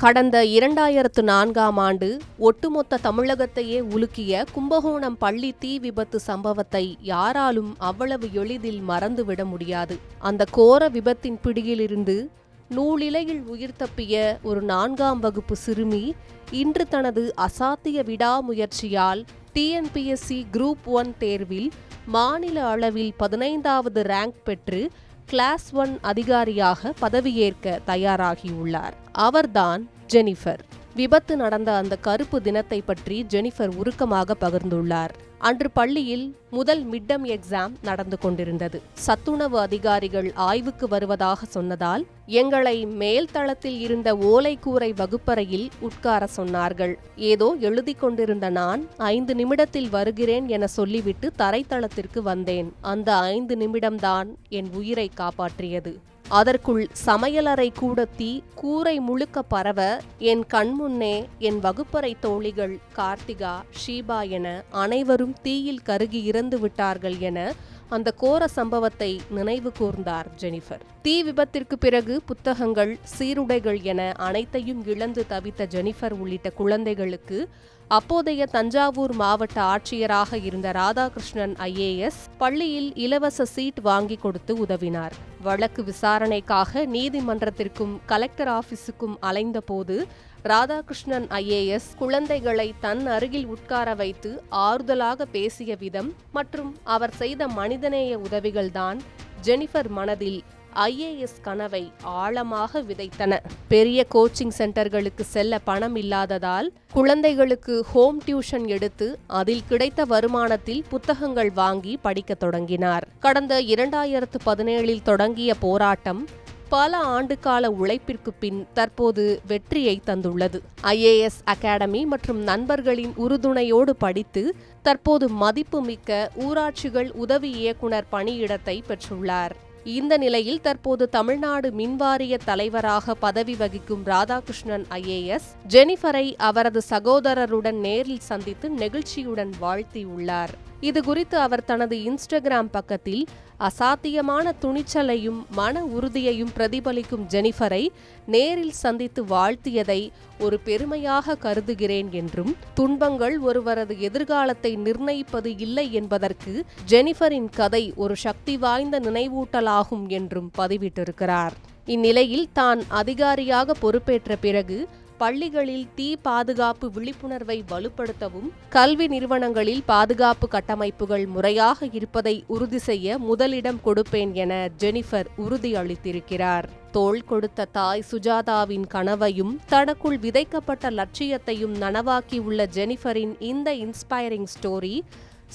கடந்த 2004ஆம் ஆண்டு ஒட்டுமொத்த தமிழகத்தையே உலுக்கிய கும்பகோணம் பள்ளி தீ விபத்து சம்பவத்தை யாராலும் அவ்வளவு எளிதில் மறந்துவிட முடியாது. அந்த கோர விபத்தின் பிடியிலிருந்து நூலிழையில் உயிர் தப்பிய ஒரு 4ஆம் வகுப்பு சிறுமி இன்று தனது அசாத்திய விடாமுயற்சியால் TNPSC குரூப் 1 தேர்வில் மாநில அளவில் 15வது ரேங்க் பெற்று கிளாஸ் 1 அதிகாரியாக பதவியேற்க தயாராகியுள்ளார். அவர்தான் ஜெனிஃபர். விபத்து நடந்த அந்த கருப்பு தினத்தை பற்றி ஜெனிஃபர் உருக்கமாக பகிர்ந்துள்ளார். அன்று பள்ளியில் முதல் மிட்டம் எக்ஸாம் நடந்து கொண்டிருந்தது. சத்துணவு அதிகாரிகள் ஆய்வுக்கு வருவதாக சொன்னதால் எங்களை மேல் தளத்தில் இருந்த ஓலைக்கூரை வகுப்பறையில் உட்கார சொன்னார்கள். ஏதோ எழுதி கொண்டிருந்த நான் 5 நிமிடத்தில் வருகிறேன் என சொல்லிவிட்டு தரைத்தளத்திற்கு வந்தேன். அந்த 5 நிமிடம்தான் என் உயிரை காப்பாற்றியது. அதற்குள் சமையலறை கூட தீ கூரை முழுக்க பரவ என் கண்முன்னே என் வகுப்பறை தோழிகள் கார்த்திகா, ஷீபா என அனைவரும் தீயில் கருகி இறந்து விட்டார்கள் என அந்த கோர சம்பவத்தை நினைவு கூர்ந்தார் ஜெனிஃபர். தீ விபத்திற்கு பிறகு புத்தகங்கள், சீருடைகள் என அனைத்தையும் இழந்து தவித்த ஜெனிஃபர் உள்ளிட்ட குழந்தைகளுக்கு அப்போதைய தஞ்சாவூர் மாவட்ட ஆட்சியராக இருந்த ராதாகிருஷ்ணன் IAS பள்ளியில் இலவச சீட் வாங்கி கொடுத்து உதவினார். வழக்கு விசாரணைக்காக நீதிமன்றத்திற்கும் கலெக்டர் ஆபீஸுக்கும் அலைந்த போது ராதாகிருஷ்ணன் IAS குழந்தைகளை தன் அருகில் உட்கார வைத்து ஆறுதலாக பேசிய விதம் மற்றும் அவர் செய்த மனிதநேய உதவிகள்தான் ஜெனிஃபர் மனதில் IAS கனவை ஆழமாக விதைத்தன. பெரிய கோச்சிங் சென்டர்களுக்கு செல்ல பணம் இல்லாததால் குழந்தைகளுக்கு ஹோம் டியூஷன் எடுத்து அதில் கிடைத்த வருமானத்தில் புத்தகங்கள் வாங்கி படிக்க தொடங்கினார். கடந்த 2017இல் தொடங்கிய போராட்டம் பல ஆண்டுகால உழைப்பிற்கு பின் தற்போது வெற்றியை தந்துள்ளது. IAS அகாடமி மற்றும் நண்பர்களின் உறுதுணையோடு படித்து தற்போது மதிப்புமிக்க ஊராட்சிகள் உதவி இயக்குனர் பணியிடத்தை பெற்றுள்ளார். இந்த நிலையில் தற்போது தமிழ்நாடு மின்வாரிய தலைவராக பதவி வகிக்கும் ராதாகிருஷ்ணன் IAS ஜெனிஃபரை அவரது சகோதரருடன் நேரில் சந்தித்து நெகிழ்ச்சியுடன் வாழ்த்தியுள்ளார். இது குறித்து அவர் தனது இன்ஸ்டாகிராம் பக்கத்தில் அசாத்தியமான துணிச்சலையும் மன உறுதியையும் பிரதிபலிக்கும் ஜெனிஃபரை நேரில் சந்தித்து வாழ்த்தியதை ஒரு பெருமையாக கருதுகிறேன் என்றும், துன்பங்கள் ஒருவரது எதிர்காலத்தை நிர்ணயிப்பது இல்லை என்பதற்கு ஜெனிஃபரின் கதை ஒரு சக்தி வாய்ந்த நினைவூட்டலாகும் என்றும் பதிவிட்டிருக்கிறார். இந்நிலையில் தான் அதிகாரியாக பொறுப்பேற்ற பிறகு பள்ளிகளில் தீ பாதுகாப்பு விழிப்புணர்வை வலுப்படுத்தவும், கல்வி நிறுவனங்களில் பாதுகாப்பு கட்டமைப்புகள் முறையாக இருப்பதை உறுதி செய்ய முதலிடம் கொடுப்பேன் என ஜெனிஃபர் உறுதியளித்திருக்கிறார். தோள் கொடுத்த தாய் சுஜாதாவின் கனவையும் தனக்குள் விதைக்கப்பட்ட லட்சியத்தையும் நனவாக்கியுள்ள ஜெனிஃபரின் இந்த இன்ஸ்பைரிங் ஸ்டோரி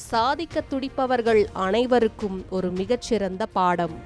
சாதிக்க துடிப்பவர்கள் அனைவருக்கும் ஒரு மிகச்சிறந்த பாடம்.